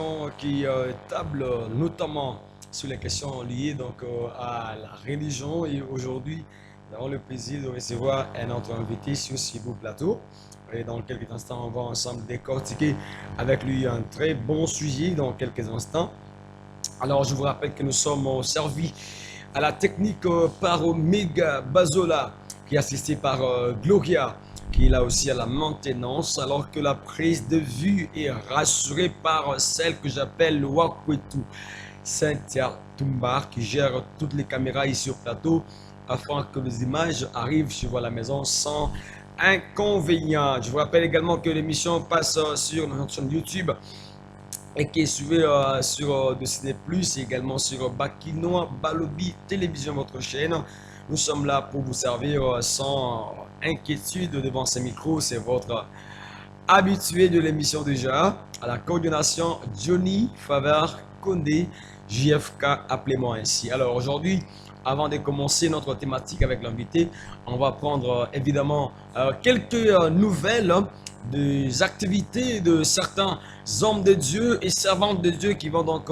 émission qui table notamment sur les questions liées à la religion. Et aujourd'hui, nous avons le plaisir de recevoir un autre invité sur ce beau plateau. Et dans quelques instants, on va ensemble décortiquer avec lui un très bon sujet dans quelques instants. Alors, je vous rappelle que nous sommes servis à la technique par Omega Bazola, qui est assisté par Gloria, qui est là aussi à la maintenance, alors que la prise de vue est rassurée par celle que j'appelle Wakwetu, Cynthia Tumbar, qui gère toutes les caméras ici au plateau, afin que les images arrivent sur la maison sans inconvénient. Je vous rappelle également que l'émission passe sur notre chaîne YouTube et qui est suivi sur Disney+, et également sur Bakinoa Balobi Télévision, votre chaîne. Nous sommes là pour vous servir sans inquiétude devant ces micros. C'est votre habitué de l'émission déjà. À la coordination, Johnny Favard Condé, JFK, appelez-moi ainsi. Alors aujourd'hui, avant de commencer notre thématique avec l'invité, on va prendre évidemment quelques nouvelles des activités de certains hommes de Dieu et servantes de Dieu qui vont donc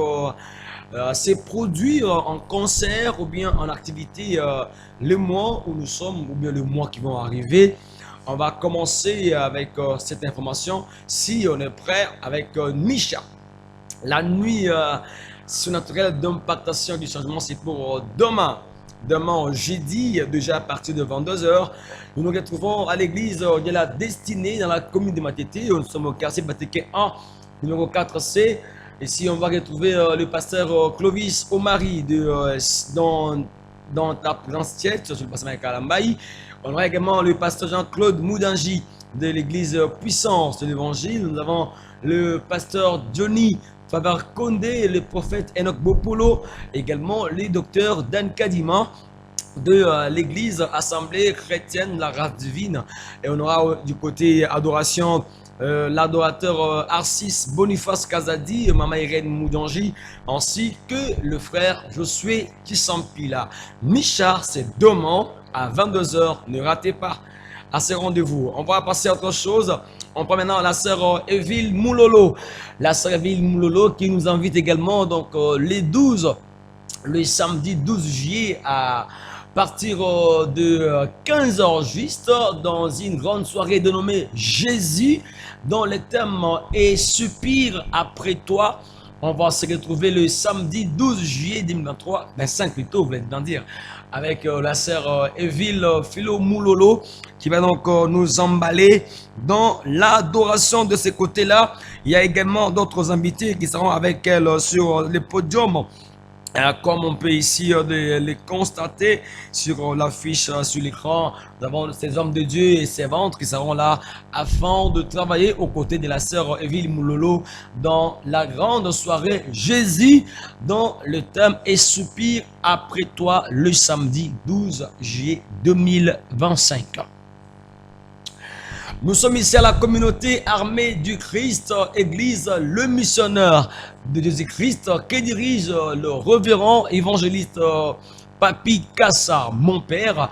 se produire en concert ou bien en activité le mois où nous sommes ou bien le mois qui vont arriver. On va commencer avec cette information si on est prêt avec Misha. La nuit surnaturelle d'impactation du changement, c'est pour demain. Demain, jeudi, déjà à partir de 22h, nous nous retrouvons à l'église de la Destinée dans la commune de Matete. Nous sommes au quartier Bateke 1, numéro 4C. Ici, on va retrouver le pasteur Clovis Omari dans la présence tiède sur le pasteur Kalambaï. On aura également le pasteur Jean-Claude Moudangi de l'église Puissance de l'Évangile. Nous avons le pasteur Johnny Fabar Condé, le prophète Enoch Bopolo, également les docteurs Dan Kadima de l'église Assemblée chrétienne la race divine. Et on aura du côté adoration l'adorateur Arcis Boniface Kazadi, Mama Irène Moudangi, ainsi que le frère Josué Kisampila. Misha, c'est demain à 22h, ne ratez pas à ce rendez-vous. On va passer à autre chose. On prend maintenant la sœur Eville Moulolo. La sœur Eville Moulolo qui nous invite également donc le samedi 12 juillet à partir de 15h juste dans une grande soirée dénommée Jésus, dont le thème est soupir après toi. On va se retrouver le samedi 12 juillet 2023, 25 plutôt, vous voulez bien dire, avec la sœur Eville Philo Moulolo qui va donc nous emballer dans l'adoration de ce côté-là. Il y a également d'autres invités qui seront avec elle sur le podium. Comme on peut ici les constater sur l'affiche, sur l'écran, nous avons ces hommes de Dieu et ces ventres qui seront là afin de travailler aux côtés de la sœur Eville Moulolo dans la grande soirée Jésus, dont le thème est soupir après toi le samedi 12 juillet 2025. Nous sommes ici à la communauté armée du Christ, église le missionnaire de Jésus-Christ, qui dirige le révérend évangéliste Papi Kassa, mon père.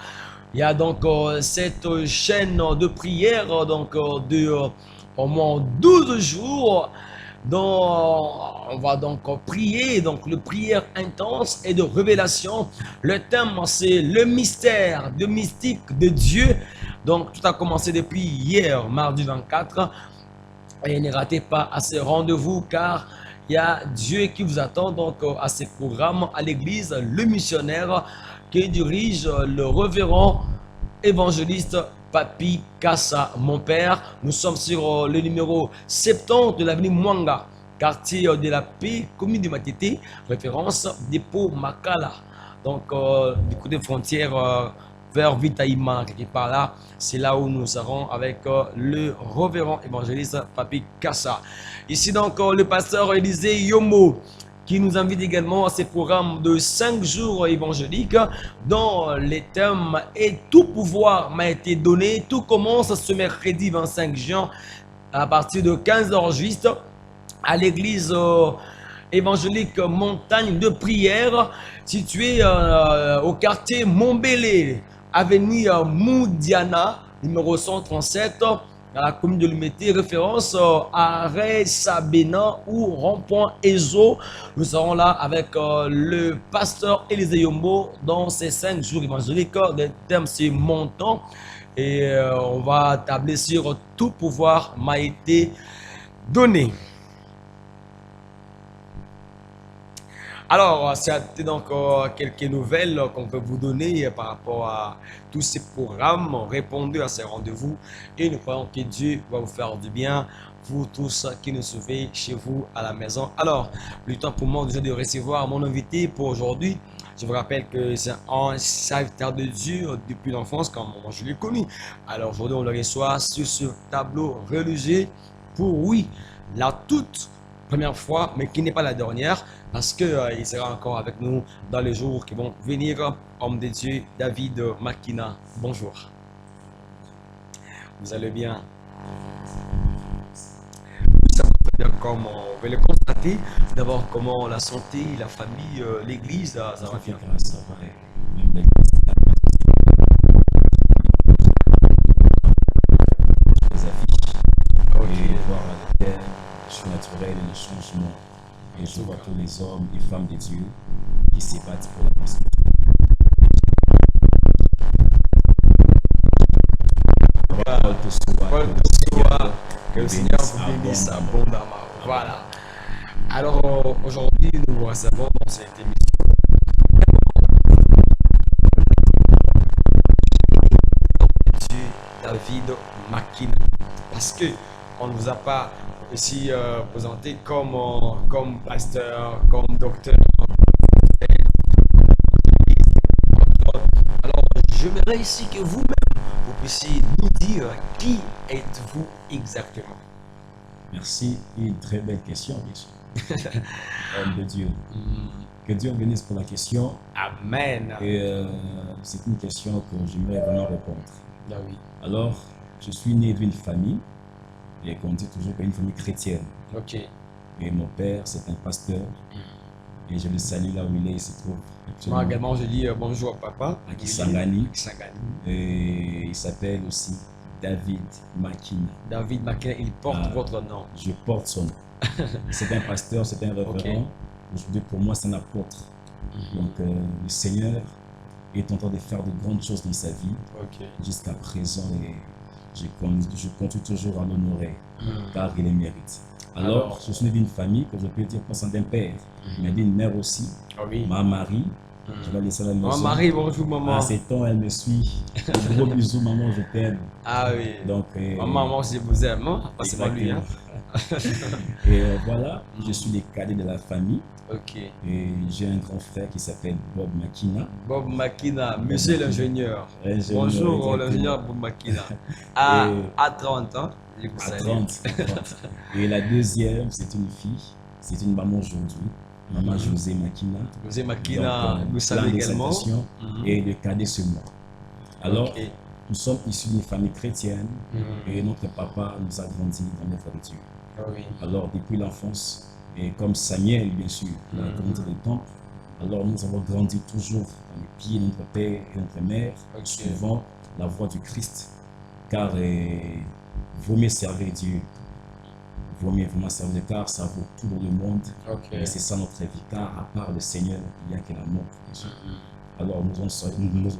Il y a donc cette chaîne de prière de au moins 12 jours dont on va donc prier, donc le prière intense et de révélation. Le thème c'est le mystère, le mystique de Dieu. Donc tout a commencé depuis hier, mardi 24. Et ne ratez pas à ce rendez-vous car il y a Dieu qui vous attend donc à ce programme à l'église le missionnaire qui dirige le révérend évangéliste Papi Kassa, mon père. Nous sommes sur le numéro 70 de l'avenue Mwanga, quartier de la paix, commune de Matete, référence dépôt Makala. Donc du côté frontière vers Vitaïma, quelque part là, c'est là où nous serons avec le révérend évangéliste Papi Kassa. Ici donc le pasteur Élisée Yomo qui nous invite également à ces programmes de 5 jours évangéliques dont les thèmes et tout pouvoir m'a été donné. Tout commence ce mercredi 25 juin à partir de 15h juste à l'église évangélique Montagne de Prière située au quartier Montbélé, avenue Moudiana, numéro 137, dans la commune de Lumété, référence arrêt Sabena ou rond-point Ezo. Nous serons là avec le pasteur Élisée Yombo dans ces 5 jours évangéliques. Le thème c'est montant et on va tabler sur tout pouvoir m'a été donné. Alors, c'est donc quelques nouvelles qu'on peut vous donner par rapport à tous ces programmes. Répondez à ces rendez-vous et nous croyons que Dieu va vous faire du bien, vous tous qui nous suivez chez vous à la maison. Alors, le temps pour moi déjà de recevoir mon invité pour aujourd'hui. Je vous rappelle que c'est un serviteur de Dieu depuis l'enfance, comme moi je l'ai connu. Alors aujourd'hui, on le reçoit sur ce tableau religieux pour, oui, la toute première fois, mais qui n'est pas la dernière, parce que il sera encore avec nous dans les jours qui vont venir. Homme de Dieu, David Makina, bonjour. Vous allez bien? Ça va bien comme on veut le constater. D'abord, comment la santé, la famille, l'église, ça va bien? Ça va. Même l'église, les affiches et voir à l'éternel, le surnaturel et le changement. Et je vois tous les hommes et femmes de Dieu qui se battent pour la prospérité. Que le Seigneur vous bénisse abondamment. Voilà. Alors aujourd'hui, nous vous recevons dans cette émission. Dieu David Makina. Parce que on ne vous a pas ici présenté comme pasteur, comme docteur. Alors, j'aimerais ici que vous-même, vous puissiez nous dire qui êtes-vous exactement. Merci, une très belle question, bien sûr. Homme de Dieu. Que Dieu bénisse pour la question. Amen. Et c'est une question que j'aimerais vraiment répondre. Ah oui. Alors, je suis né d'une famille, et qu'on dit toujours une famille chrétienne. Ok. Et mon père, c'est un pasteur. Et je le salue là où il se trouve. Moi également, je dis bonjour papa. À Kisangani. Kisangani. Et il s'appelle aussi David Makina. David Makina, il porte votre nom. Je porte son nom. C'est un pasteur, c'est un révérend. Okay. Aujourd'hui, pour moi, c'est un apôtre. Donc, le Seigneur est en train de faire de grandes choses dans sa vie. Okay. Jusqu'à présent, et je continue toujours à l'honorer, car il le mérite. Alors, je suis né d'une famille que je peux dire pas sans d'un père, mais d'une mère aussi. Ah oui. Ma Marie. Je vais laisser la maison. Marie, bonjour maman. À 7 ans, elle me suit. Un gros bisou, maman, je t'aime. Ah oui. Donc, maman, je vous aime. Hein? C'est pas lui. Hein? Et voilà, je suis le cadet de la famille. Ok. Et j'ai un grand frère qui s'appelle Bob Makina. Bob Makina, monsieur l'ingénieur. Bonjour l'ingénieur Bob Makina. À 30 ans. À 30. Et la deuxième, c'est une fille. C'est une maman aujourd'hui. Maman José Makina. José Makina, nous saluons également. Et le cadet c'est moi. Alors, nous sommes issus d'une famille chrétienne et notre papa nous a grandi dans l'œuvre de Dieu. Oui. Alors, depuis l'enfance, et comme Samuel, bien sûr, il a grandi dans le temple, alors nous avons grandi toujours dans les pieds de notre père et notre mère, suivant la voie du Christ. Car vaut mieux servir Dieu. Vaut mieux vraiment servir, car ça vaut tout dans le monde. Et c'est ça notre vie, car à part le Seigneur, il n'y a que la mort. Alors nous avons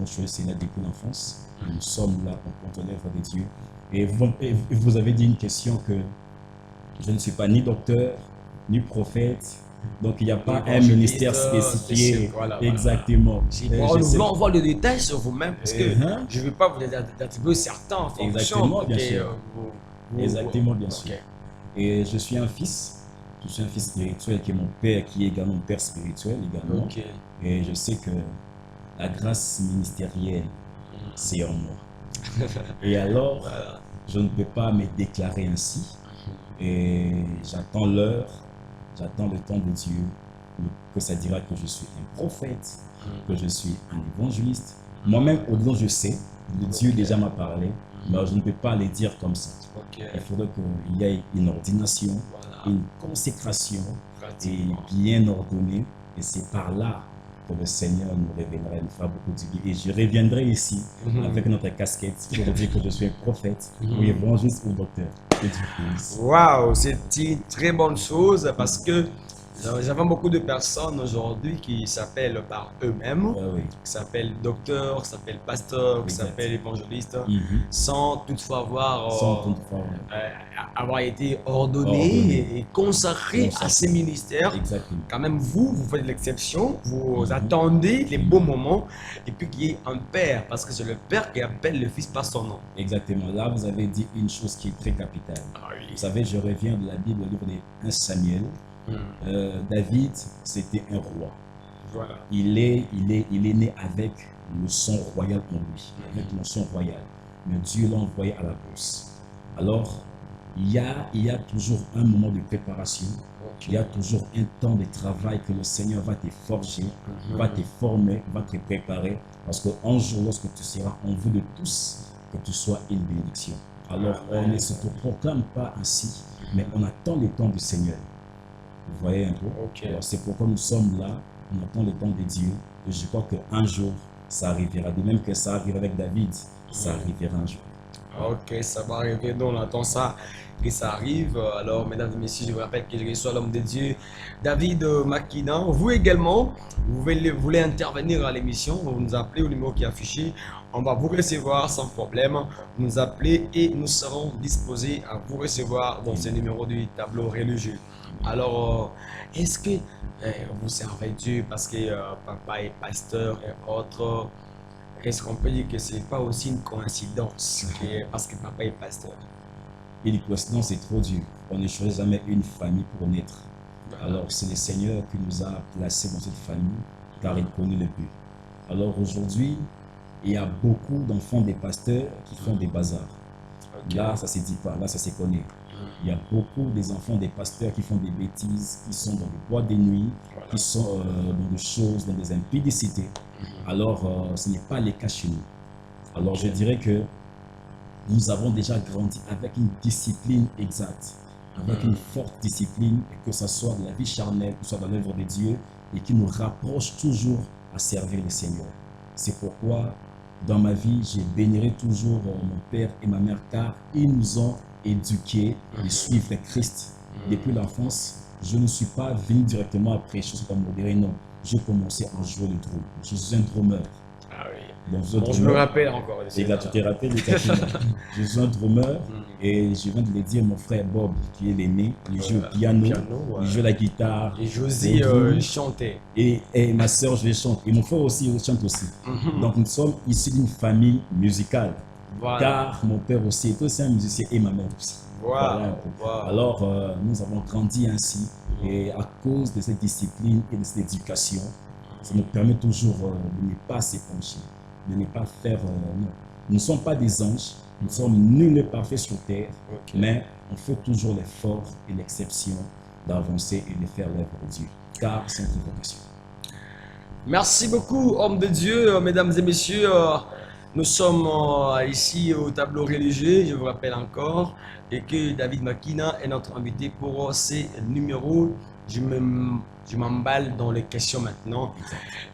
choisi le Seigneur depuis l'enfance. Nous sommes là pour porter l'œuvre de Dieu. Et vous avez dit une question que je ne suis pas ni docteur, ni prophète. Donc il n'y a pas un ministère spécifié. Voilà, exactement. Nous voulons voir le détail sur vous-même, parce que je ne veux pas vous attribuer certains fonctions. Exactement, bien sûr. Exactement, bien sûr. Et je suis un fils. Je suis un fils spirituel qui est mon père, qui est également mon père spirituel également. Et je sais que la grâce ministérielle, c'est en moi. Et alors, je ne peux pas me déclarer ainsi. Et j'attends l'heure, j'attends le temps de Dieu, que ça dira que je suis un prophète, que je suis un évangéliste. Moi-même, au-delà, je sais, Dieu déjà m'a parlé, mais je ne peux pas le dire comme ça. Il faudrait qu'il y ait une ordination, une consécration et bien ordonnée. Et c'est par là que le Seigneur nous révélera, nous fera beaucoup de bien. Et je reviendrai ici avec notre casquette pour dire que je suis un prophète, ou évangéliste ou docteur. Waouh, c'est une très bonne chose parce que nous avons beaucoup de personnes aujourd'hui qui s'appellent par eux-mêmes, qui s'appellent docteurs, qui s'appellent pasteurs, qui s'appellent évangélistes, sans toutefois avoir été ordonnés et consacrés à ces ministères. Exactement. Quand même, vous faites l'exception, vous attendez les beaux moments et puis qu'il y ait un père, parce que c'est le père qui appelle le fils par son nom. Exactement. Là, vous avez dit une chose qui est très capitale. Vous savez, je reviens de la Bible, le livre de 1 Samuel. David, c'était un roi. Voilà. Il est né avec le sang royal en lui, avec le sang royal. Mais Dieu l'a envoyé à la bourse. Alors, il y a toujours un moment de préparation. Il y a toujours un temps de travail que le Seigneur va te forger, va te former, va te préparer. Parce qu'un jour, lorsque tu seras en vue de tous, que tu sois une bénédiction. Alors, on ne se proclame pas ainsi, mais on attend le temps du Seigneur. Vous voyez un peu? C'est pourquoi nous sommes là, on attend le temps de Dieu. Et je crois qu'un jour, ça arrivera. De même que ça arrive avec David, ça arrivera un jour. Ok, ça va arriver. Donc, on attend ça, que ça arrive. Alors, mesdames et messieurs, je vous rappelle que je reçois l'homme de Dieu, David Makina. Vous également, vous voulez intervenir à l'émission, vous nous appelez au numéro qui est affiché. On va vous recevoir sans problème. Vous nous appelez et nous serons disposés à vous recevoir dans ce numéro du tableau religieux. Alors, est-ce que vous servez Dieu parce que papa est pasteur et autres? Est-ce qu'on peut dire que ce n'est pas aussi une coïncidence parce que papa est pasteur? Une coïncidence, c'est trop dur. On ne choisit jamais une famille pour naître. Alors, c'est le Seigneur qui nous a placés dans cette famille, car il connaît le but. Alors, aujourd'hui, il y a beaucoup d'enfants des pasteurs qui font des bazars. Là, ça ne se dit pas, là, ça se connaît. Il y a beaucoup des enfants des pasteurs qui font des bêtises, qui sont dans les boîtes de nuit, qui sont dans des choses, dans des impudicités. Alors, ce n'est pas le cas chez nous. Alors, je dirais que nous avons déjà grandi avec une discipline exacte, avec une forte discipline, que ce soit de la vie charnelle, que ce soit dans l'œuvre de Dieu, et qui nous rapproche toujours à servir le Seigneur. C'est pourquoi, dans ma vie, je bénirai toujours mon père et ma mère, car ils nous ont éduqués et suivre Christ. Depuis l'enfance, je ne suis pas venu directement à prêcher sur la modérée, non. J'ai commencé à jouer le drum. Je suis un drummer. Ah oui. Donc, je me rappelle encore. Et là, tu te rappelles, je suis un drummer et je viens de le dire, mon frère Bob, qui est l'aîné, il joue au piano, il joue la guitare. Et Josie chantait. Et ma soeur, je vais chanter. Et mon frère aussi, il chante aussi. Donc, nous sommes issus d'une famille musicale. Voilà. Car mon père aussi est aussi un musicien et ma mère aussi. Voilà. Alors, nous avons grandi ainsi et à cause de cette discipline et de cette éducation, ça nous permet toujours de ne pas s'épancher, de ne pas faire... non. Nous ne sommes pas des anges, nous sommes nuls parfaits sur terre, mais on fait toujours l'effort et l'exception d'avancer et de faire l'œuvre de Dieu, car c'est notre vocation. Merci beaucoup, homme de Dieu, mesdames et messieurs. Nous sommes ici au tableau religieux, je vous rappelle encore, et que David Makina est notre invité pour ces numéros. Je m'emballe dans les questions maintenant.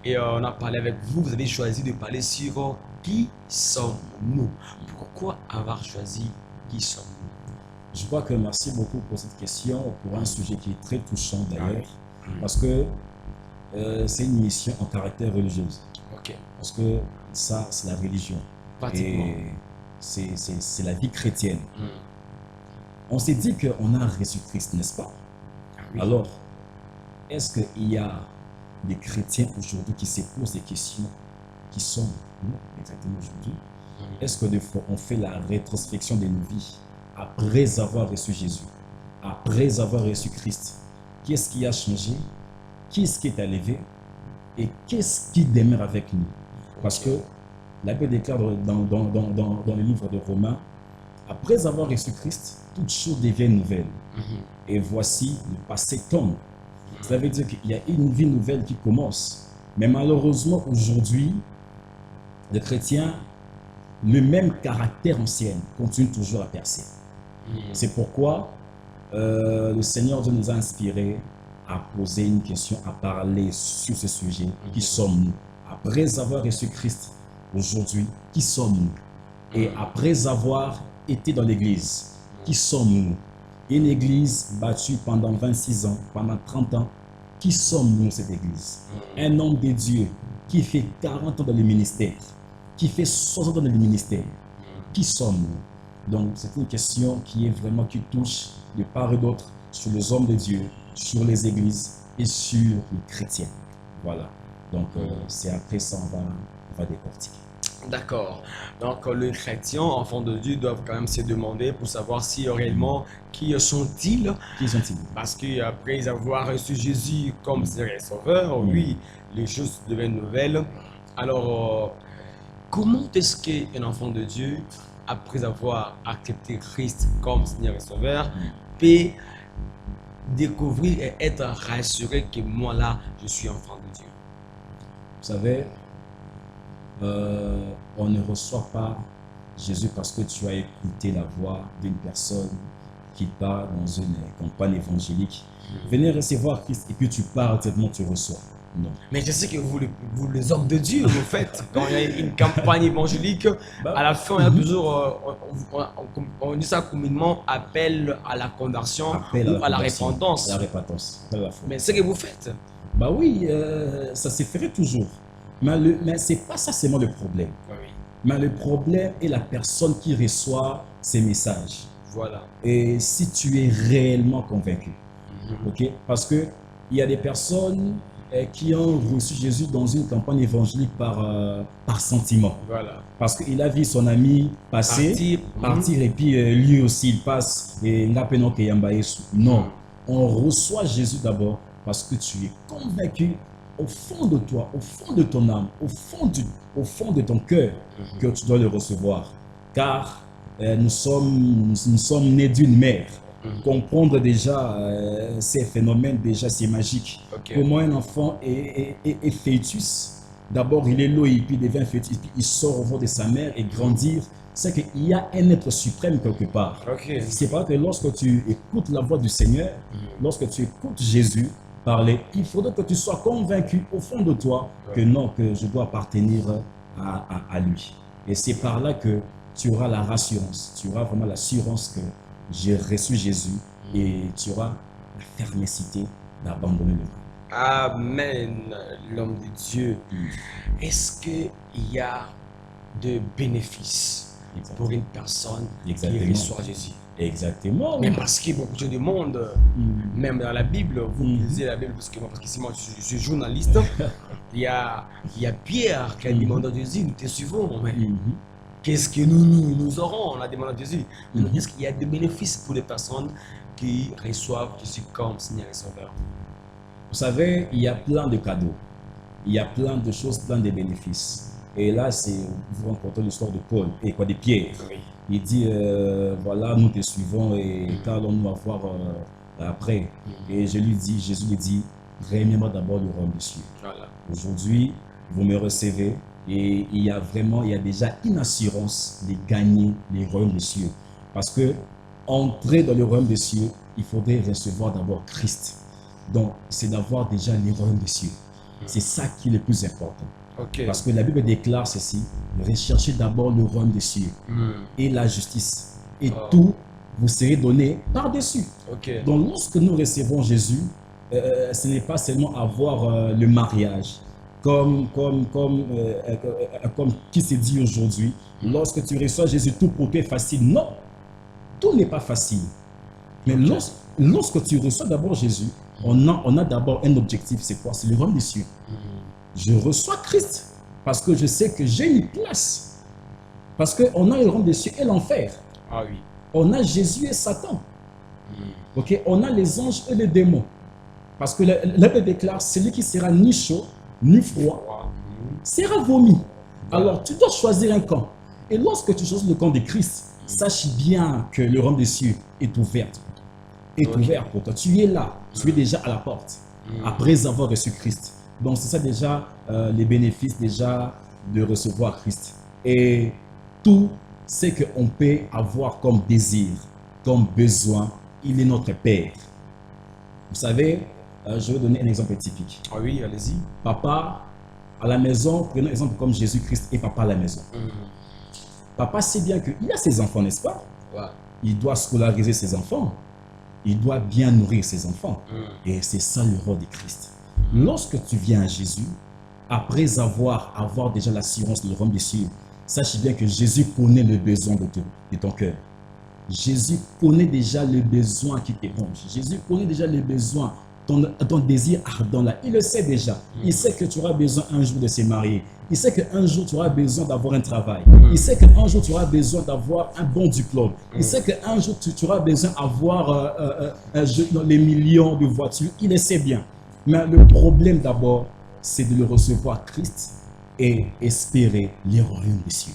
Et on a parlé avec vous, vous avez choisi de parler sur qui sommes-nous. Pourquoi avoir choisi qui sommes-nous? Je crois que merci beaucoup pour cette question, pour un sujet qui est très touchant d'ailleurs, parce que c'est une mission en caractère religieuse. Parce que ça, c'est la religion. Et c'est la vie chrétienne. On s'est dit qu'on a Jésus-Christ, n'est-ce pas? Alors, est-ce qu'il y a des chrétiens aujourd'hui qui se posent des questions qui sont nous exactement aujourd'hui? Est-ce que des fois on fait la rétrospection de nos vies après avoir reçu Jésus, après avoir reçu Christ? Qu'est-ce qui a changé? Qu'est-ce qui est arrivé? Et qu'est-ce qui demeure avec nous? Parce que la Bible déclare dans le livre de Romains, après avoir reçu Christ, toutes choses deviennent nouvelles. Et voici le passé tombe. Ça veut dire qu'il y a une vie nouvelle qui commence. Mais malheureusement, aujourd'hui, les chrétiens, le même caractère ancien continue toujours à percer. C'est pourquoi le Seigneur Dieu nous a inspirés à poser une question, à parler sur ce sujet. Qui sommes-nous? Après avoir reçu Christ, aujourd'hui, qui sommes-nous? Et après avoir été dans l'église, qui sommes-nous? Une église battue pendant 26 ans, pendant 30 ans, qui sommes-nous cette église? Un homme de Dieu qui fait 40 ans dans le ministère, qui fait 60 ans dans le ministère, qui sommes-nous? Donc c'est une question qui est vraiment, qui touche de part et d'autre sur les hommes de Dieu, sur les églises et sur les chrétiens. Voilà. Donc c'est après ça on va décortiquer. D'accord. Donc, les chrétiens, enfants de Dieu, doivent quand même se demander pour savoir si réellement, qui sont-ils? Qui sont-ils? Parce qu'après avoir reçu Jésus comme Seigneur et Sauveur, oui, les choses deviennent nouvelles. Alors, comment est-ce qu'un enfant de Dieu, après avoir accepté Christ comme Seigneur et Sauveur, peut découvrir et être rassuré que moi là, je suis enfant de Dieu? Vous savez, on ne reçoit pas Jésus parce que tu as écouté la voix d'une personne qui part dans une campagne évangélique. Venez recevoir Christ et puis tu pars directement, tu reçois. Non. Mais je sais que vous les hommes de Dieu, vous faites, quand il y a une campagne évangélique, à la fin, il y a toujours, on dit ça communément, appel à la conversion ou à la repentance. À la repentance, à la foi. Mais c'est ce que vous faites. Bah oui, ça se ferait toujours. Mais ce n'est pas ça seulement le problème. Oui. Mais le problème est la personne qui reçoit ces messages. Voilà. Et si tu es réellement convaincu. Ok? Parce qu'il y a des personnes qui ont reçu Jésus dans une campagne évangélique par sentiment. Voilà. Parce qu'il a vu son ami passer, partir et puis lui aussi il passe. Et non, on reçoit Jésus d'abord parce que tu es convaincu au fond de toi, au fond de ton âme, au fond de ton cœur que tu dois le recevoir. Car nous sommes nés d'une mère. Comprendre déjà ces phénomènes, déjà c'est magique. Comment un enfant est fœtus. D'abord il est l'eau et puis il devient fœtus, puis il sort au ventre de sa mère et grandir. C'est qu'il y a un être suprême quelque part. C'est pas que lorsque tu écoutes la voix du Seigneur, lorsque tu écoutes Jésus parler, il faudrait que tu sois convaincu au fond de toi que non, que je dois appartenir à lui. Et c'est par là que tu auras la rassurance, tu auras vraiment l'assurance que j'ai reçu Jésus et tu auras la fermecité d'abandonner le mal. Amen, l'homme de Dieu. Est-ce qu'il y a de bénéfices pour une personne qui reçoit Jésus? Exactement. Même parce qu'il y a beaucoup de monde, même dans la Bible, vous lisez la Bible, parce que moi je suis journaliste, il y a Pierre qui a demandé à Jésus, nous te suivons, mais qu'est-ce que nous aurons? On a demandé à Jésus. Est-ce qu'il y a des bénéfices pour les personnes qui reçoivent Jésus comme Seigneur et Sauveur? Vous savez, il y a plein de cadeaux, il y a plein de choses, plein de bénéfices. Et là, vous rencontrez l'histoire de Paul et de Pierre. Oui. Il dit, voilà, nous te suivons et qu'allons-nous avoir après? Et Jésus lui dit, remets-moi d'abord le royaume des cieux. Voilà. Aujourd'hui, vous me recevez et il y a déjà une assurance de gagner les royaumes des cieux. Parce que entrer dans le royaume des cieux, il faudrait recevoir d'abord Christ. Donc, c'est d'avoir déjà les royaumes des cieux. C'est ça qui est le plus important. Parce que la Bible déclare ceci, recherchez d'abord le royaume des cieux et la justice. Et tout vous serez donné par-dessus. Donc, lorsque nous recevons Jésus, ce n'est pas seulement avoir le mariage, comme qui se dit aujourd'hui. Lorsque tu reçois Jésus, tout pour toi est facile. Non, tout n'est pas facile. Mais lorsque tu reçois d'abord Jésus, on a d'abord un objectif, c'est quoi? C'est le royaume des cieux. Je reçois Christ parce que je sais que j'ai une place. Parce qu'on a le royaume des cieux et l'enfer. On a Jésus et Satan. On a les anges et les démons. Parce que la Bible déclare, celui qui sera ni chaud, ni froid, sera vomi. Alors tu dois choisir un camp. Et lorsque tu choisis le camp de Christ, sache bien que le royaume des cieux est ouvert. Ouvert pour toi. Tu es là, tu es déjà à la porte, après avoir reçu Christ. Donc c'est ça déjà les bénéfices déjà de recevoir Christ. Et tout ce qu'on peut avoir comme désir, comme besoin, il est notre Père. Vous savez, Je vais donner un exemple typique. Ah oui, allez-y. Papa à la maison, prenons un exemple comme Jésus-Christ et papa à la maison. Papa sait bien qu'il a ses enfants, n'est-ce pas? Ouais. Il doit scolariser ses enfants. Il doit bien nourrir ses enfants. Et c'est ça le rôle de Christ. Lorsque tu viens à Jésus, après avoir déjà l'assurance du royaume des cieux, sache bien que Jésus connaît le besoin de ton cœur. Jésus connaît déjà le besoin qui t'éponge. Jésus connaît déjà le besoin, ton désir ardent là. Il le sait déjà. Il sait que tu auras besoin un jour de se marier. Il sait qu'un jour tu auras besoin d'avoir un travail. Il sait qu'un jour tu auras besoin d'avoir un bon diplôme. Il sait qu'un jour tu auras besoin d'avoir les millions de voitures. Il le sait bien. Mais le problème d'abord, c'est de le recevoir Christ et espérer les royaumes des cieux.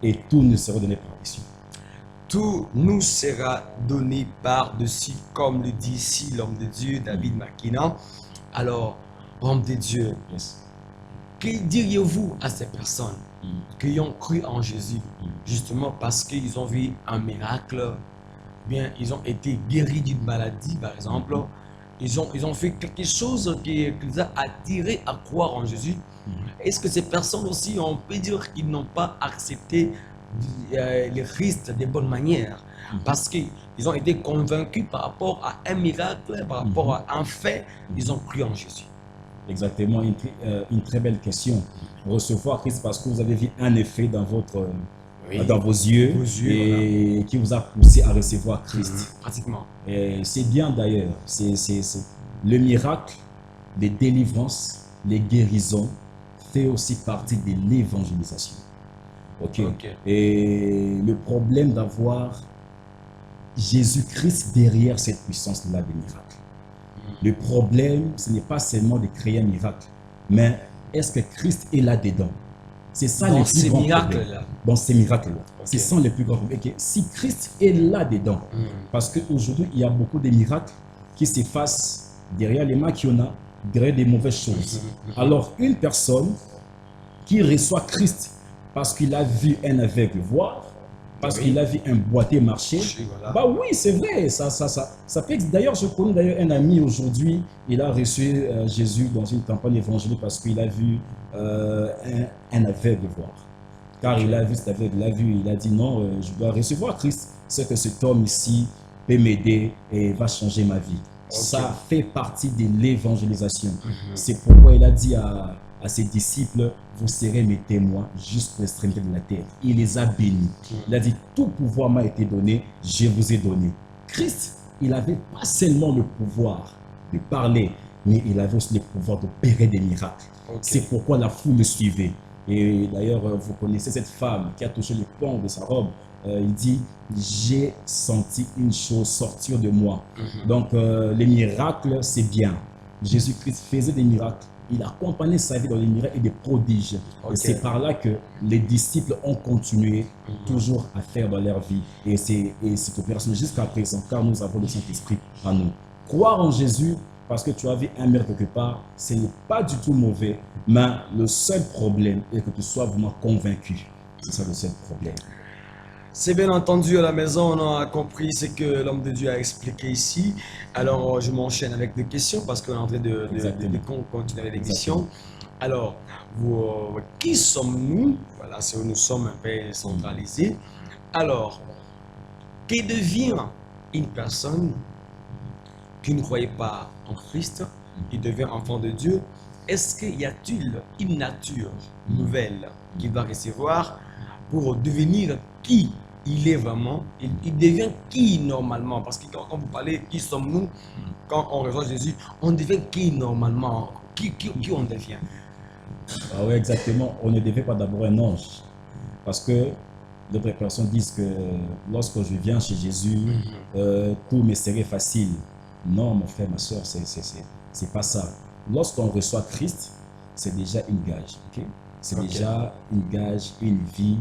Et tout ne sera donné par les cieux. Tout nous sera donné par-dessus, comme le dit ici l'homme de Dieu, David Makina. Alors, homme de Dieu, que diriez-vous à ces personnes qui ont cru en Jésus, justement parce qu'ils ont vu un miracle, bien ils ont été guéris d'une maladie, par exemple, ils ont fait quelque chose qui les a attirés à croire en Jésus. Est-ce que ces personnes aussi, on peut dire qu'ils n'ont pas accepté les risques de bonne manière parce qu'ils ont été convaincus par rapport à un miracle, par rapport à un fait, ils ont cru en Jésus? Exactement, une très belle question. Recevoir Christ parce que vous avez vu un effet dans vos yeux et voilà, qui vous a poussé à recevoir Christ. Pratiquement. C'est bien d'ailleurs. C'est le miracle, les délivrances, les guérisons fait aussi partie de l'évangélisation. Okay. Et le problème d'avoir Jésus-Christ derrière cette puissance-là des miracles. Le problème, ce n'est pas seulement de créer un miracle, mais est-ce que Christ est là-dedans? C'est ça le plus grand problème. Dans ces miracles-là. C'est ça le plus grand problème. Si Christ est là-dedans, parce qu'aujourd'hui, il y a beaucoup de miracles qui s'effacent derrière les maquiona, derrière des mauvaises choses. Alors, une personne qui reçoit Christ parce qu'il a vu un aveugle voir, parce qu'il a vu un boiteux marcher. Voilà. Bah oui, c'est vrai. Ça peut. D'ailleurs, je connais d'ailleurs un ami aujourd'hui, il a reçu Jésus dans une campagne évangélique parce qu'il a vu un aveugle voir. Car il a vu cet aveugle, il a dit non, je dois recevoir Christ. C'est que cet homme ici peut m'aider et va changer ma vie. Ça fait partie de l'évangélisation. C'est pourquoi il a dit à ses disciples, vous serez mes témoins jusqu'aux extrémités de la terre. Il les a bénis. Il a dit, tout pouvoir m'a été donné, je vous ai donné. Christ, il n'avait pas seulement le pouvoir de parler, mais il avait aussi le pouvoir d'opérer des miracles. C'est pourquoi la foule le suivait. Et d'ailleurs, vous connaissez cette femme qui a touché le pan de sa robe. Il dit, j'ai senti une chose sortir de moi. Donc, les miracles, c'est bien. Jésus-Christ faisait des miracles. Il accompagnait sa vie dans les miracles et des prodiges. Et c'est par là que les disciples ont continué toujours à faire dans leur vie. Et c'est cette opération jusqu'à présent, car nous avons le Saint-Esprit en nous. Croire en Jésus, parce que tu as vu un miracle quelque part, ce n'est pas du tout mauvais. Mais le seul problème est que tu sois vraiment convaincu. C'est ça le seul problème. C'est bien entendu, à la maison, on a compris ce que l'homme de Dieu a expliqué ici. Alors, je m'enchaîne avec des questions parce qu'on est en train de continuer l'émission. Alors, qui sommes-nous? Voilà, c'est où nous sommes un peu centralisés. Alors, que devient une personne qui ne croyait pas en Christ, qui devient enfant de Dieu? Est-ce qu'il y a-t-il une nature nouvelle qu'il va recevoir pour devenir qui il est vraiment? Il devient qui normalement? Parce que quand vous parlez qui sommes-nous, quand on reçoit Jésus, on devient qui normalement? Qui on devient? Ah oui, exactement. On ne devient pas d'abord un ange. Parce que d'autres personnes disent que lorsque je viens chez Jésus, tout me serait facile. Non, mon frère, ma soeur, c'est pas ça. Lorsqu'on reçoit Christ, c'est déjà une gage. C'est déjà une gage, une vie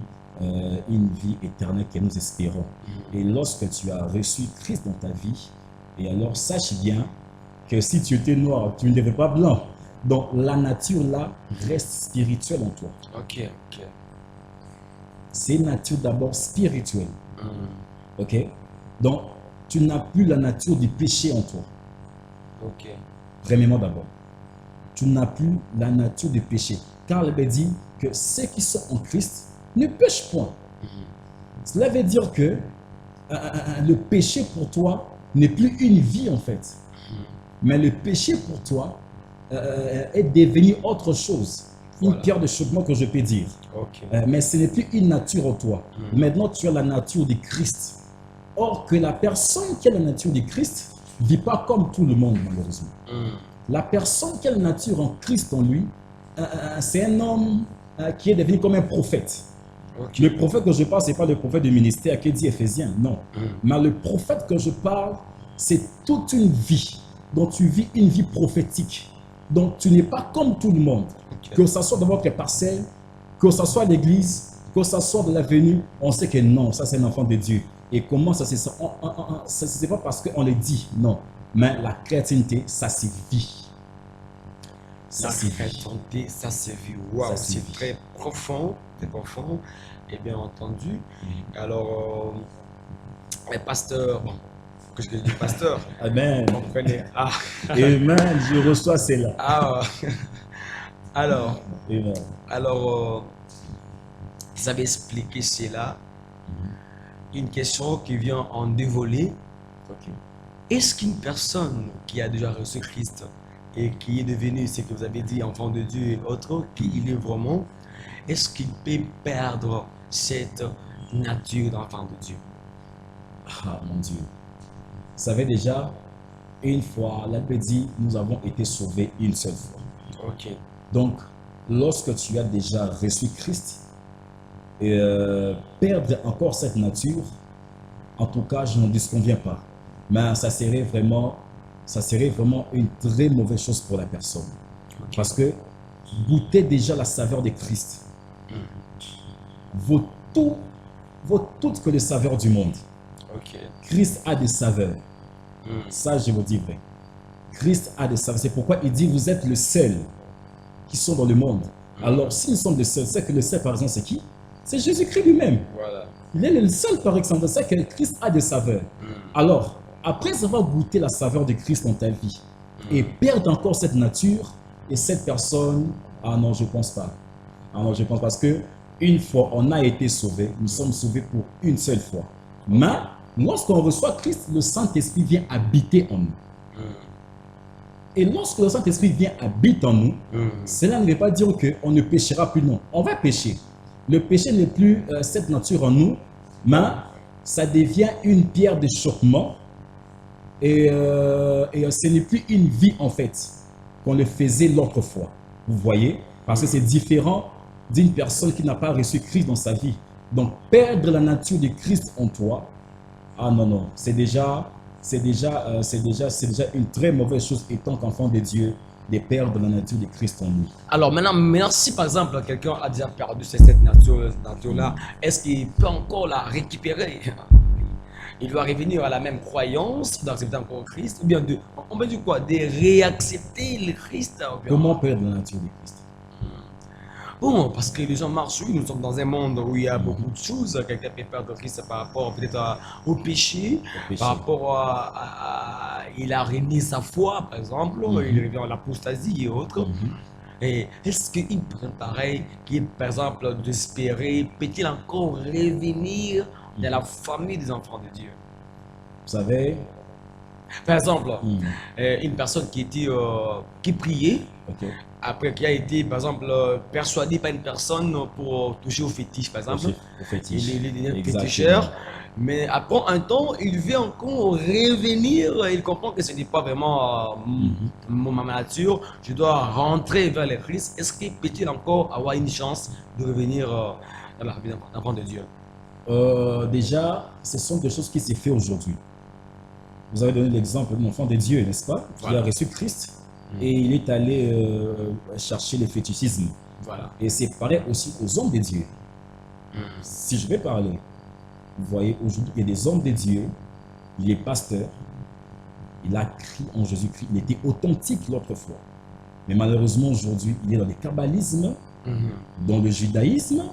éternelle que nous espérons. Et lorsque tu as reçu Christ dans ta vie, et alors sache bien que si tu étais noir, tu ne devais pas blanc. Donc la nature là reste spirituelle en toi. C'est une nature d'abord spirituelle. Donc tu n'as plus la nature du péché en toi. premièrement d'abord, tu n'as plus la nature du péché. Car il dit que ceux qui sont en Christ ne péchent point. Cela veut dire que le péché pour toi n'est plus une vie en fait. Mais le péché pour toi est devenu autre chose. Une pierre de choquement que je peux dire. Mais ce n'est plus une nature en toi. Maintenant, tu as la nature de Christ. Or, que la personne qui a la nature de Christ ne vit pas comme tout le monde, malheureusement. La personne qui a la nature en Christ en lui, c'est un homme qui est devenu comme un prophète. Le prophète que je parle, ce n'est pas le prophète du ministère qui dit Éphésiens, non. Mais le prophète que je parle, c'est toute une vie dont tu vis une vie prophétique. Donc, tu n'es pas comme tout le monde. Que ce soit dans votre parcelle, que ce soit à l'église, que ce soit de l'avenue, on sait que non, ça c'est un enfant de Dieu. Et comment ça se sent? Ce n'est pas parce qu'on le dit, non. Mais la chrétienté, ça se vit. La chrétienté, ça se vit. Waouh, c'est très profond, et bien entendu. Alors, les pasteurs, bon, que je dis pasteur, Amen. Vous comprenez? Amen, je reçois cela. Alors, Amen. vous avez expliqué cela. Une question qui vient en deux volets. Est-ce qu'une personne qui a déjà reçu Christ et qui est devenu ce que vous avez dit, enfant de Dieu et autres, qui il est vraiment, est-ce qu'il peut perdre cette nature d'enfant de Dieu? Ah mon Dieu. Vous savez déjà, une fois, la Bible dit, nous avons été sauvés une seule fois. Donc, lorsque tu as déjà reçu Christ, perdre encore cette nature, en tout cas, je n'en disconviens pas. Mais ça serait vraiment une très mauvaise chose pour la personne. Parce que goûter déjà la saveur de Christ vaut tout que les saveurs du monde. Christ a des saveurs. Ça, je vous dis vrai. Christ a des saveurs. C'est pourquoi il dit, vous êtes le seul qui sont dans le monde. Alors, si nous sommes les seuls, c'est que le seul, par exemple, c'est qui? C'est Jésus-Christ lui-même. Il est le seul, par exemple. C'est que Christ a des saveurs. Alors, après avoir goûté la saveur de Christ dans ta vie et perdre encore cette nature et cette personne, ah non, je ne pense pas. Ah non, je pense parce que une fois on a été sauvé, nous sommes sauvés pour une seule fois. Mais lorsqu'on reçoit Christ, le Saint-Esprit vient habiter en nous. Et lorsque le Saint-Esprit vient habiter en nous, cela ne veut pas dire qu'on ne péchera plus, non. On va pécher. Le péché n'est plus cette nature en nous, mais ça devient une pierre de choquement. Et ce n'est plus une vie en fait qu'on le faisait l'autre fois. Vous voyez? Parce que c'est différent d'une personne qui n'a pas reçu Christ dans sa vie. Donc perdre la nature de Christ en toi, ah non, non, c'est déjà une très mauvaise chose étant qu'enfant de Dieu de perdre la nature de Christ en nous. Alors maintenant, si par exemple quelqu'un a déjà perdu cette nature-là, est-ce qu'il peut encore la récupérer? Il doit revenir à la même croyance d'accepter encore Christ, ou bien on peut dire quoi? De réaccepter le Christ. Comment perdre la nature de Christ? Bon, parce que les gens marchent, oui, nous sommes dans un monde où il y a beaucoup de choses. Quelqu'un peut perdre Christ par rapport peut-être au péché, par rapport à il a remis sa foi, par exemple, il revient à l'apostasie et autres. Et est-ce qu'une personne pareille, qui est par exemple désespérée, peut-il encore revenir dans la famille des enfants de Dieu? Vous savez, par exemple, une personne qui priait, après qui a été, par exemple, persuadé par une personne pour toucher au fétiche, par exemple. Au fétiche. Il est féticheur, mais après un temps, il veut encore revenir, il comprend que ce n'est pas vraiment ma nature, je dois rentrer vers le Christ. Est-ce qu'il peut-il encore avoir une chance de revenir dans la vie d'enfant de Dieu? Déjà, ce sont des choses qui se font aujourd'hui. Vous avez donné l'exemple d'un enfant de Dieu, n'est-ce pas? Qui a reçu Christ. Et il est allé chercher le fétichisme. Et c'est pareil aussi aux hommes de Dieu. Si je vais parler, vous voyez, aujourd'hui, il y a des hommes de Dieu, il est pasteur, il a crié en Jésus-Christ, il était authentique l'autre fois. Mais malheureusement, aujourd'hui, il est dans le kabbalisme, dans le judaïsme,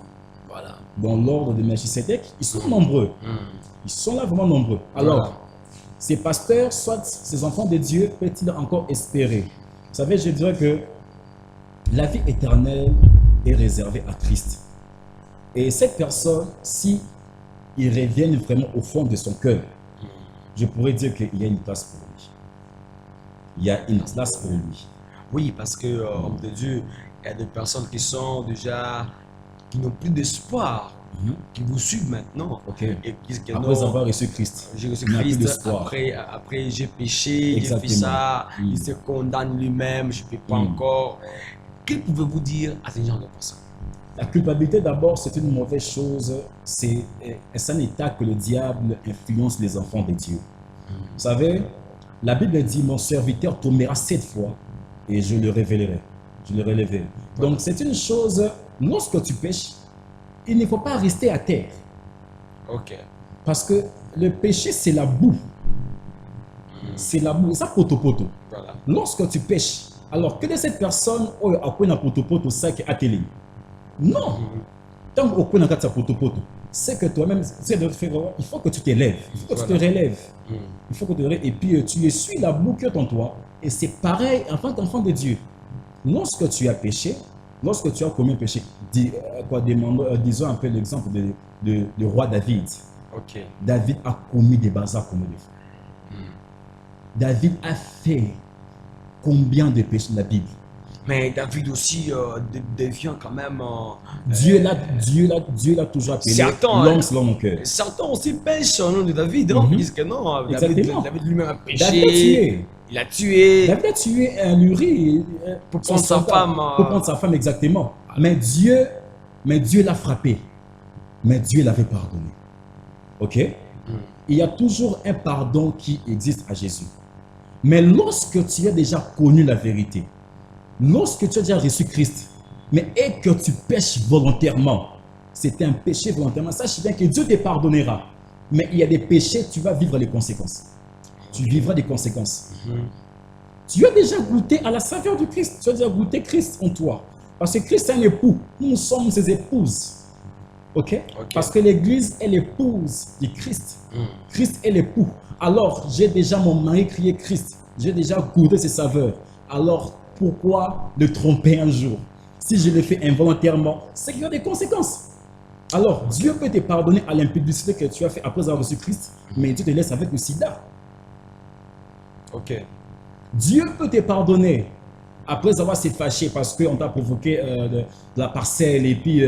dans l'ordre de Melchisedec. Ils sont nombreux. Ils sont là vraiment nombreux. Alors, ces pasteurs, soit ces enfants de Dieu, peuvent-ils encore espérer? Vous savez, je dirais que la vie éternelle est réservée à Christ. Et cette personne, si il revient vraiment au fond de son cœur, je pourrais dire qu'il y a une place pour lui. Il y a une place pour lui. Oui, parce que, homme de Dieu, il y a des personnes qui sont déjà, qui n'ont plus d'espoir, qui vous suivent maintenant. Ok. Et qui disent que Après non, avoir reçu Christ, j'ai reçu il n'a plus Christ, d'espoir. après j'ai péché, j'ai fait Exactement. ça, il se condamne lui-même, je ne peux pas encore. Que pouvez-vous dire à ces gens de personnes? La culpabilité, d'abord, c'est une mauvaise chose. C'est un état que le diable influence les enfants de Dieu. Vous savez, la Bible dit, mon serviteur tombera 7 fois et je le révélerai. Je le relèverai. Donc, c'est une chose, lorsque tu pêches, il ne faut pas rester à terre. Ok. Parce que le péché, c'est la boue. C'est la boue. Ça, poto-poto. Voilà. Lorsque tu pêches, alors que de cette personne, oh, après, na poto-poto, ça qui est attelé. Non. Tant qu'on a sa poto-poto, c'est que toi-même, il faut que tu t'élèves. Il faut que tu te relèves. Il faut que tu te relèves. Et puis, tu essuies la boue qui est en toi. Et c'est pareil, enfant de Dieu. Lorsque tu as péché, lorsque tu as commis un péché, disons un peu l'exemple de roi David. Ok. David a commis des bazars comme des fois. David a fait combien de péchés de la Bible? Mais David aussi devient quand même. Dieu l'a toujours appelé l'homme selon mon cœur. Certains aussi pêchent au nom de David. Ils disent que non, David lui-même a péché. David a tué. Il a tué. David a tué un Uri pour prendre sa femme. Pour prendre sa femme, exactement. Mais Dieu l'a frappé. Mais Dieu l'avait pardonné. Ok? Il y a toujours un pardon qui existe à Jésus. Mais lorsque tu as déjà connu la vérité, lorsque tu as déjà reçu Christ, et que tu pêches volontairement, c'est un péché volontairement, sache bien que Dieu te pardonnera. Mais il y a des péchés, tu vas vivre les conséquences. Tu vivras des conséquences. Tu as déjà goûté à la saveur du Christ. Tu as déjà goûté Christ en toi. Parce que Christ est un époux. Nous sommes ses épouses. Ok? Parce que l'Église est l'épouse du Christ. Christ est l'époux. Alors, j'ai déjà mon mari crié Christ. J'ai déjà goûté ses saveurs. Alors, pourquoi le tromper un jour? Si je le fais involontairement, c'est qu'il y a des conséquences. Alors, Dieu peut te pardonner à l'impudicité que tu as fait après avoir reçu Christ, mais Dieu te laisse avec le sida. Ok. Dieu peut te pardonner après avoir s'être fâché parce qu'on t'a provoqué de la parcelle et puis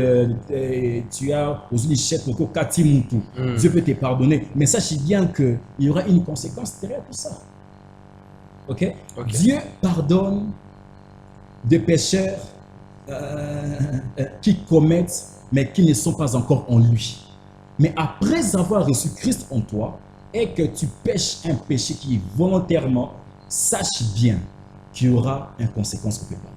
tu as aux lichettes au Katimutu. Dieu peut te pardonner, mais sache bien qu'il y aura une conséquence derrière tout ça. Ok? Dieu pardonne des pécheurs qui commettent, mais qui ne sont pas encore en lui. Mais après avoir reçu Christ en toi et que tu pêches un péché qui est volontairement, sache bien qu'il y aura une conséquence quelque part.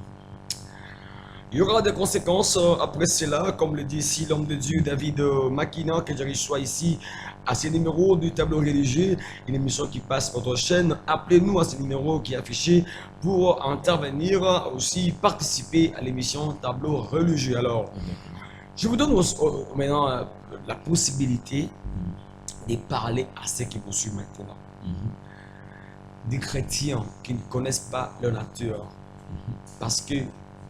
Il y aura des conséquences après cela, comme le dit ici l'homme de Dieu David Makina, que je reçois ici à ce numéro du tableau religieux, une émission qui passe sur votre chaîne. Appelez-nous à ce numéro qui est affiché pour intervenir, aussi participer à l'émission tableau religieux. Alors, je vous donne maintenant la possibilité de parler à ceux qui vous suivent maintenant. Des chrétiens qui ne connaissent pas leur nature. Parce que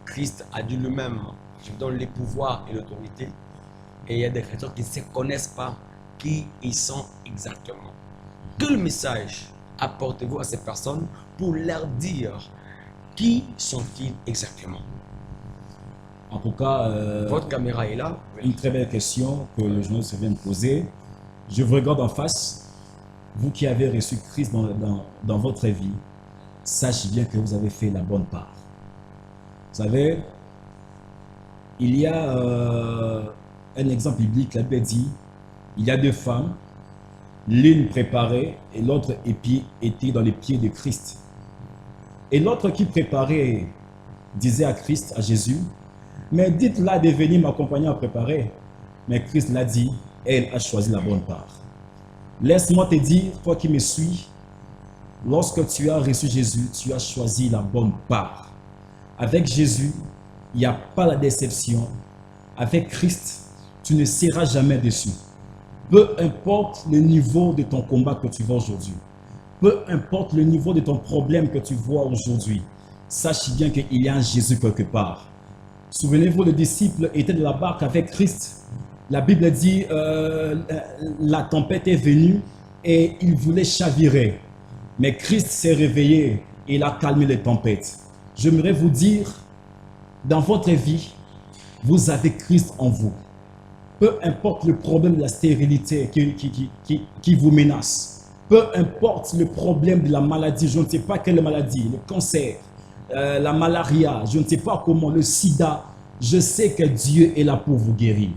Christ a dit lui-même, je vous donne les pouvoirs et l'autorité. Et il y a des chrétiens qui ne se connaissent pas qui ils sont exactement. Quel message apportez-vous à ces personnes pour leur dire qui sont-ils exactement? En tout cas, votre caméra est là. Une très belle question que le journaliste vient de poser. Je vous regarde en face. Vous qui avez reçu Christ dans votre vie, sachez bien que vous avez fait la bonne part. Vous savez, il y a un exemple biblique, la Bible dit, il y a deux femmes, l'une préparait et l'autre était dans les pieds de Christ. Et l'autre qui préparait disait à Christ, à Jésus, mais dites-la de venir m'accompagner à préparer. Mais Christ l'a dit, elle a choisi la bonne part. Laisse-moi te dire, toi qui me suis, lorsque tu as reçu Jésus, tu as choisi la bonne part. Avec Jésus, il n'y a pas la déception. Avec Christ, tu ne seras jamais déçu. Peu importe le niveau de ton combat que tu vas aujourd'hui. Peu importe le niveau de ton problème que tu vois aujourd'hui, sache bien qu'il y a un Jésus quelque part. Souvenez-vous, les disciples étaient dans la barque avec Christ. La Bible dit, la tempête est venue et ils voulaient chavirer. Mais Christ s'est réveillé et il a calmé les tempêtes. J'aimerais vous dire, dans votre vie, vous avez Christ en vous. Peu importe le problème de la stérilité qui vous menace, peu importe le problème de la maladie, je ne sais pas quelle maladie, le cancer, la malaria, je ne sais pas comment, le sida, je sais que Dieu est là pour vous guérir.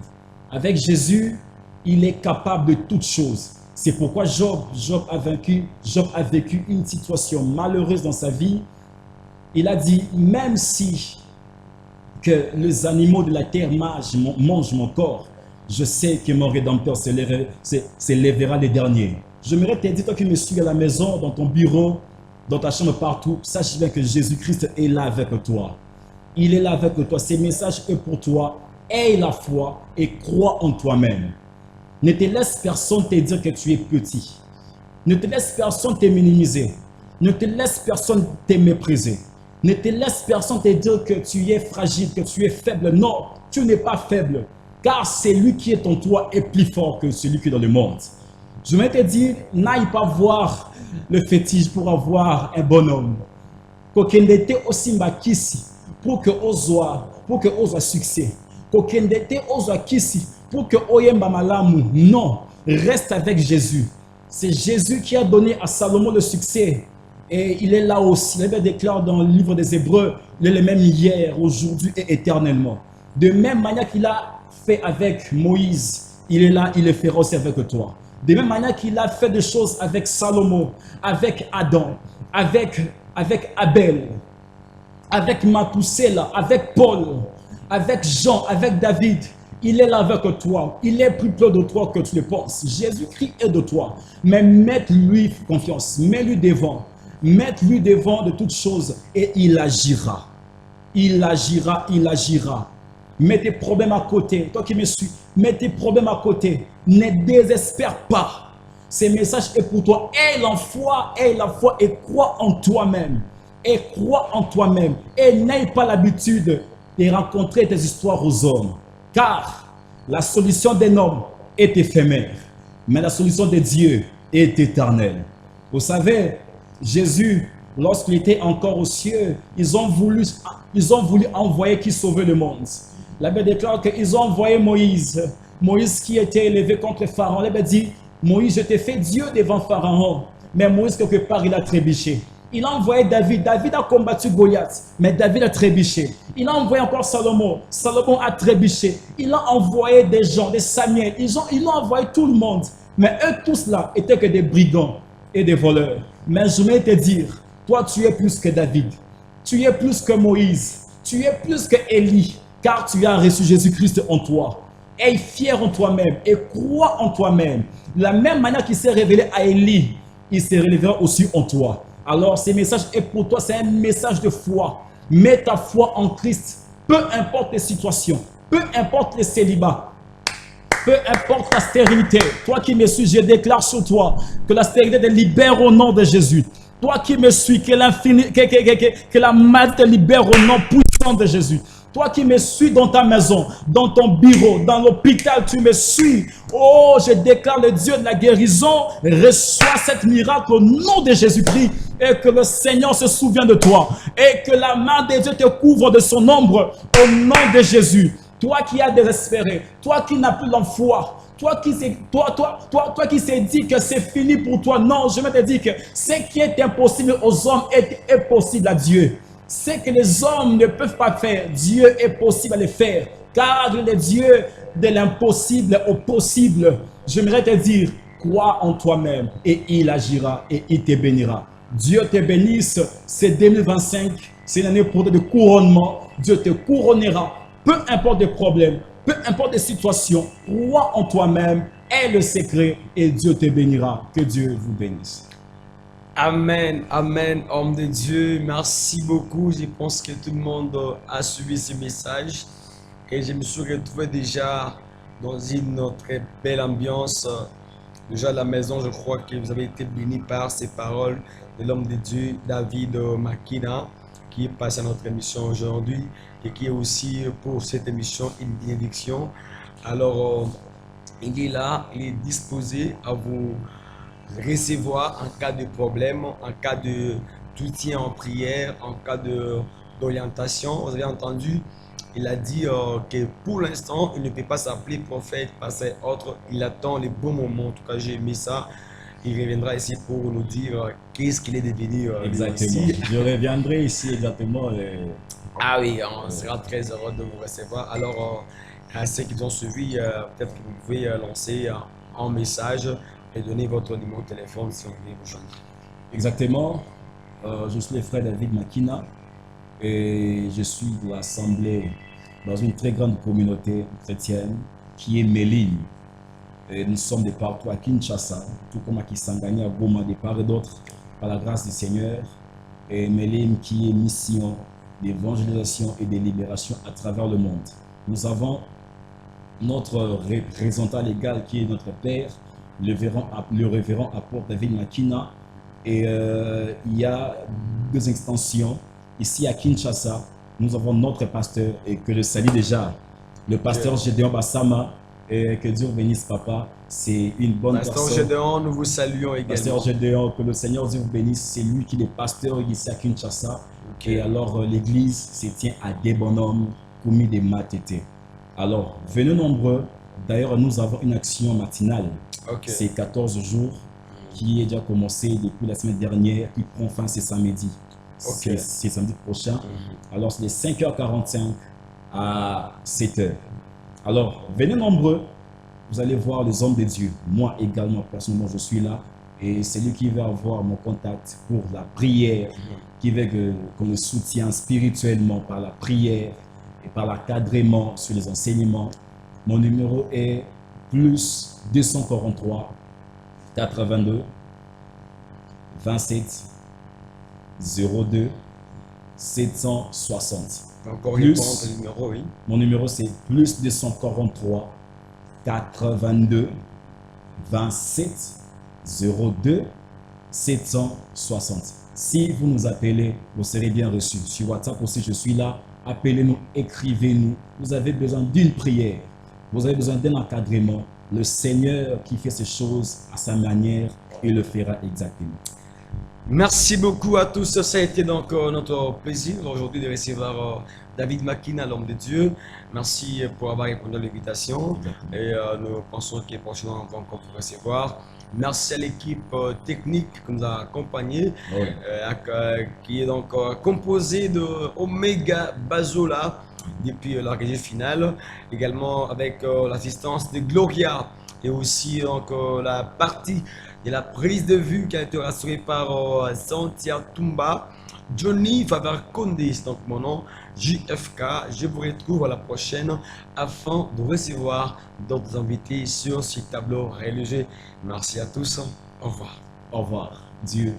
Avec Jésus, il est capable de toutes choses. C'est pourquoi Job a vécu une situation malheureuse dans sa vie. Il a dit, même si que les animaux de la terre mangent mon corps, je sais que mon Rédempteur s'élèvera les derniers. J'aimerais te dire, toi qui me suis à la maison, dans ton bureau, dans ta chambre, partout, sache bien que Jésus-Christ est là avec toi. Il est là avec toi. Ces messages est pour toi. Aie la foi et crois en toi-même. Ne te laisse personne te dire que tu es petit. Ne te laisse personne te minimiser. Ne te laisse personne te mépriser. Ne te laisse personne te dire que tu es fragile, que tu es faible. Non, tu n'es pas faible. Car celui qui est en toi est plus fort que celui qui est dans le monde. Je vais te dire, n'aille pas voir le fétiche pour avoir un bonhomme. Kokendete aussi mbakisi pour que osa succès. Kokendete osa kisi pour que oyemba malamu. Non, reste avec Jésus. C'est Jésus qui a donné à Salomon le succès. Et il est là aussi. Il déclare dans le livre des Hébreux, il est le même hier, aujourd'hui et éternellement. De même manière qu'il a fait avec Moïse, il est là, il le fera aussi avec toi. De même manière qu'il a fait des choses avec Salomon, avec Adam, avec Abel, avec Mathusela, avec Paul, avec Jean, avec David. Il est là avec toi. Il est plus près de toi que tu le penses. Jésus-Christ est de toi. Mais mets-lui confiance. Mets-lui devant. Mets-lui devant de toutes choses et il agira. Il agira, il agira. Mets tes problèmes à côté. Toi qui me suis, mets tes problèmes à côté. Ne désespère pas. Ce message est pour toi. Aie la foi et crois en toi-même. Et crois en toi-même. Et n'aie pas l'habitude de raconter tes histoires aux hommes. Car la solution d'un homme est éphémère. Mais la solution de Dieu est éternelle. Vous savez, Jésus, lorsqu'il était encore aux cieux, ils ont voulu envoyer qui sauvait le monde. La Bible déclare qu'ils ont envoyé Moïse. Moïse qui était élevé contre Pharaon. La Bible dit, Moïse, je t'ai fait Dieu devant Pharaon. Mais Moïse, quelque part, il a trébuché. Il a envoyé David. David a combattu Goliath, mais David a trébuché. Il a envoyé encore Salomon. Salomon a trébuché. Il a envoyé des gens, des Samuel. Ils ont envoyé tout le monde. Mais eux tous là étaient que des brigands et des voleurs. Mais je vais te dire, toi tu es plus que David. Tu es plus que Moïse. Tu es plus que Élie. Car tu as reçu Jésus-Christ en toi. Aie fier en toi-même et crois en toi-même. De la même manière qu'il s'est révélé à Élie, il se révélera aussi en toi. Alors, ce message est pour toi, c'est un message de foi. Mets ta foi en Christ, peu importe les situations, peu importe les célibats, peu importe la stérilité. Toi qui me suis, je déclare sur toi que la stérilité te libère au nom de Jésus. Toi qui me suis, que la maladie te libère au nom puissant de Jésus. Toi qui me suis dans ta maison, dans ton bureau, dans l'hôpital, tu me suis. Oh, je déclare le Dieu de la guérison. Reçois cet miracle au nom de Jésus-Christ. Et que le Seigneur se souvienne de toi. Et que la main de Dieu te couvre de son ombre au nom de Jésus. Toi qui as désespéré, toi qui n'as plus l'enfoi, toi qui s'est dit que c'est fini pour toi. Non, je vais te dire que ce qui est impossible aux hommes est possible à Dieu. Ce que les hommes ne peuvent pas faire, Dieu est possible à le faire. Car il est Dieu de l'impossible au possible. J'aimerais te dire, crois en toi-même et il agira et il te bénira. Dieu te bénisse, c'est 2025, c'est une année pour de couronnement. Dieu te couronnera, peu importe les problèmes, peu importe les situations. Crois en toi-même, aie le secret et Dieu te bénira. Que Dieu vous bénisse. Amen, amen, homme de Dieu, merci beaucoup. Je pense que tout le monde a suivi ce message et je me suis retrouvé déjà dans une très belle ambiance déjà à la maison, je crois que vous avez été bénis par ces paroles de l'homme de Dieu, David Makina, qui est passé à notre émission aujourd'hui et qui est aussi pour cette émission une bénédiction. Alors, il est là, il est disposé à vous recevoir en cas de problème, en cas de soutien en prière, en cas d'orientation. Vous avez entendu, il a dit que pour l'instant, il ne peut pas s'appeler prophète, pasteur, autre. Il attend les bons moments. En tout cas, j'ai aimé ça. Il reviendra ici pour nous dire qu'est-ce qu'il est devenu Exactement. ici. Je reviendrai ici exactement. Ah oui, on sera très heureux de vous recevoir. Alors, à ceux qui ont suivi, peut-être que vous pouvez lancer un message et donner votre numéro de téléphone si on veut vous joindre. Exactement. Je suis le frère David Makina et je suis de l'Assemblée dans une très grande communauté chrétienne qui est Méline. Et nous sommes de partout à Kinshasa, tout comme à Kisangani, à Goma, de part et d'autre, par la grâce du Seigneur. Et Méline qui est mission d'évangélisation et de libération à travers le monde. Nous avons notre représentant légal qui est notre père, le révérend apôtre David Makina. Et il y a deux extensions. Ici à Kinshasa, nous avons notre pasteur et que je salue déjà, le pasteur Gédéon Bassama. Et que Dieu bénisse papa, c'est une bonne Pasteur personne. Gédéon, nous vous saluons également. Pasteur Gédéon, que le Seigneur Dieu vous bénisse, c'est lui qui est pasteur ici à Kinshasa. Et alors l'église se tient à des bonhommes commis de Matete. Alors venez nombreux, d'ailleurs nous avons une action matinale, c'est 14 jours qui est déjà commencé depuis la semaine dernière, qui prend fin ce samedi. C'est samedi prochain. Alors c'est de 5h45 à 7h. Alors, venez nombreux, vous allez voir les hommes de Dieu. Moi également, personnellement, je suis là. Et c'est lui qui va avoir mon contact pour la prière, qui veut qu'on me soutienne spirituellement par la prière et par l'encadrement sur les enseignements. Mon numéro est plus 243 82 27 02 760. Encore Plus, le numéro, oui. Mon numéro c'est plus 243 82 27 02 760. Si vous nous appelez, vous serez bien reçus. Sur WhatsApp aussi, je suis là. Appelez-nous, écrivez-nous. Vous avez besoin d'une prière. Vous avez besoin d'un encadrement. Le Seigneur qui fait ces choses à sa manière, il le fera exactement. Merci beaucoup à tous. Ça a été donc notre plaisir aujourd'hui de recevoir David Makina, l'homme de Dieu. Merci pour avoir répondu à l'invitation. Et nous pensons que prochainement on va encore vous recevoir. Merci à l'équipe technique qui nous a accompagnés, qui est donc composée de Omega Bazola depuis la régie finale, également avec l'assistance de Gloria et aussi donc la partie de la prise de vue qui a été rassurée par Santia Tumba, Johnny Favarkonde, donc mon nom, JFK. Je vous retrouve à la prochaine afin de recevoir d'autres invités sur ce tableau religieux. Merci à tous. Au revoir. Au revoir. Dieu.